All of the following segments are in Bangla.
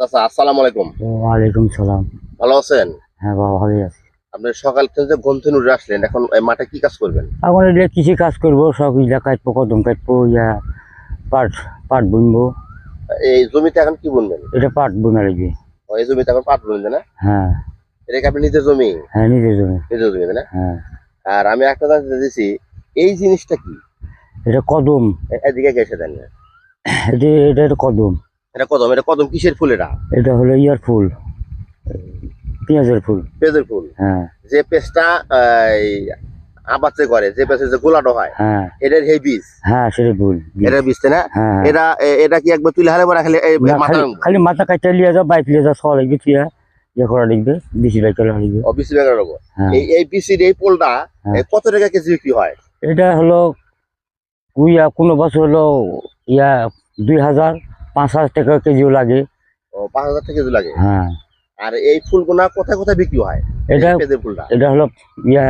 আচ্ছা, আসসালামু আলাইকুম। ওয়ালাইকুম সালাম। ভালো আছেন? হ্যাঁ বাবা, ভালোই আছি। আপনি সকাল থেকে যে ঘুম থেকে উঠে আসলেন, এখন এই মাঠে কি কাজ করবেন? এখন এগুলো কৃষি কাজ করবো, সব ইলা কাটবো, কদম কাটবো, পাট পাট বুনবো। এই জমিতে এখন কি বুনবেন? এটা পাট বোনা লাগবে। এই জমিতে এখন পাট বুনবেন না? হ্যাঁ। এটা কি আপনি নিজের জমি? হ্যাঁ, নিজের জমি। নিজের জমি না? হ্যাঁ। আর আমি একটা জানতে চাইছি, এই জিনিসটা কি? এটা কদম। এদিকে এসে দেন না। এটা একটা কদম। এটা কদম কিসের ফুল এটা? এটা হলো ইয়ার ফুল, পেঁয়াজের ফুল। পেঁয়াজের ফুল। হ্যাঁ। যে পেঁয়াজটা এই আবাদ যে করে, যে পেঁয়াজের যে গোলাটো হয়, হ্যাঁ। এটার এই বীজ। হ্যাঁ, সেটা ফুল। এটার বীজ তাই না? হ্যাঁ। এটা কি একবার তুলে হারে পরে খালি না, মাথা খালি মাথা কাটতে লিয়ে যাও, বাইক লিয়ে যাও, সব লাগবে, তুইয়া ইয়ে করা লিখবে, বেশি বাইক করা লিখবে। বিসি ব্যাগের উপর। হ্যাঁ। এই বিসির এই পোলটা হ্যাঁ। কত টাকা কেজি বিক্রি হয়? এটা হলো কোনো বছর হলো 2000 5000 টাকা কেজিও লাগে। ও, 5,000 টাকা কেজি লাগে। হ্যাঁ। আর এই ফুলগুলা কোথায় কোথায় বিক্রি হয়? এটা এই পেঁয়াজের ফুলটা এটা হলো ইয়া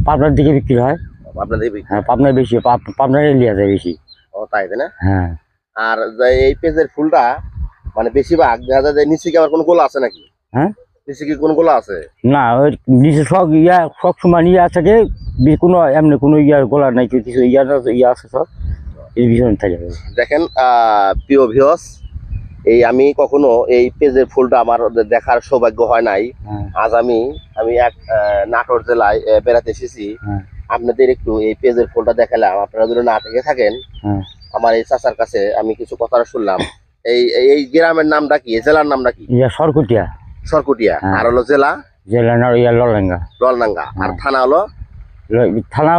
পাবনার দিকে বিক্রি হয়। আপনাদের বিক্রি। হ্যাঁ, পাবনায় বেশি, পাবনার এলিয়া যায় বেশি। ও তাই না? হ্যাঁ। আর এই পেঁয়াজের ফুলটা মানে বেশিরভাগ দেখা যায় যে নিচে কি আবার কোনো গোলা আছে নাকি? হ্যাঁ, নিচে কি কোনো গোলা আছে? না, ওই নিচে সব সব সময় থাকে, কোনো এমনি কোনো গোলা নাই, কিছু আছে সব এই বিষয় থাকে। দেখেন প্রিয় ভিউয়ার্স, আমি কখনো এই পেঁয়াজের ফুলটা আমার দেখার সৌভাগ্য হয় নাই। হ্যাঁ। আজ আমি এক নাটোর জেলায় বেড়াতে এসেছি। হ্যাঁ। আপনাদের একটু এই পেঁয়াজের ফুলটা দেখালাম। আপনারা যদি না থেকে থাকেন, হ্যাঁ। আমার এই চাচার কাছে আমি কিছু কথা শুনলাম। এই এই গ্রামের নামটা কি, জেলার নামটা কি? সরকুটিয়া। সরকুটিয়া। হ্যাঁ। আর হলো জেলা জেলা না ললেঙ্গা। ললডাঙ্গা। আর হ্যাঁ। থানা হলো থানা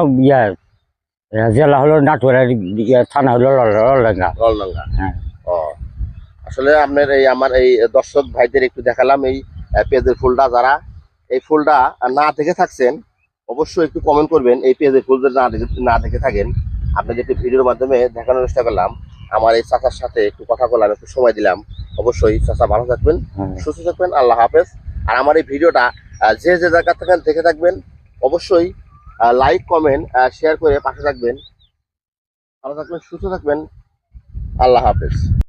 জেলা হলো নাটোর, আর থানা হলো ললেঙ্গা। ললডাঙ্গা। হ্যাঁ। ও, আসলে আপনার আমার এই দর্শক ভাইদের একটু দেখালাম এই পেঁয়াজের ফুলটা। যারা এই ফুলটা না দেখে থাকছেন, অবশ্যই একটু কমেন্ট করবেন। এই পেঁয়াজের ফুল যদি না দেখে থাকেন, আপনাদের একটু ভিডিওর মাধ্যমে দেখানোর চেষ্টা করলাম। আমার এই চাচার সাথে একটু কথা বললাম, একটু সময় দিলাম। অবশ্যই চাচা ভালো থাকবেন, সুস্থ থাকবেন। আল্লাহ হাফেজ। আর আমার এই ভিডিওটা যে যে জায়গা থেকে দেখে থাকবেন, অবশ্যই লাইক কমেন্ট শেয়ার করে পাশে থাকবেন। ভালো থাকবেন, সুস্থ থাকবেন। আল্লাহ হাফেজ।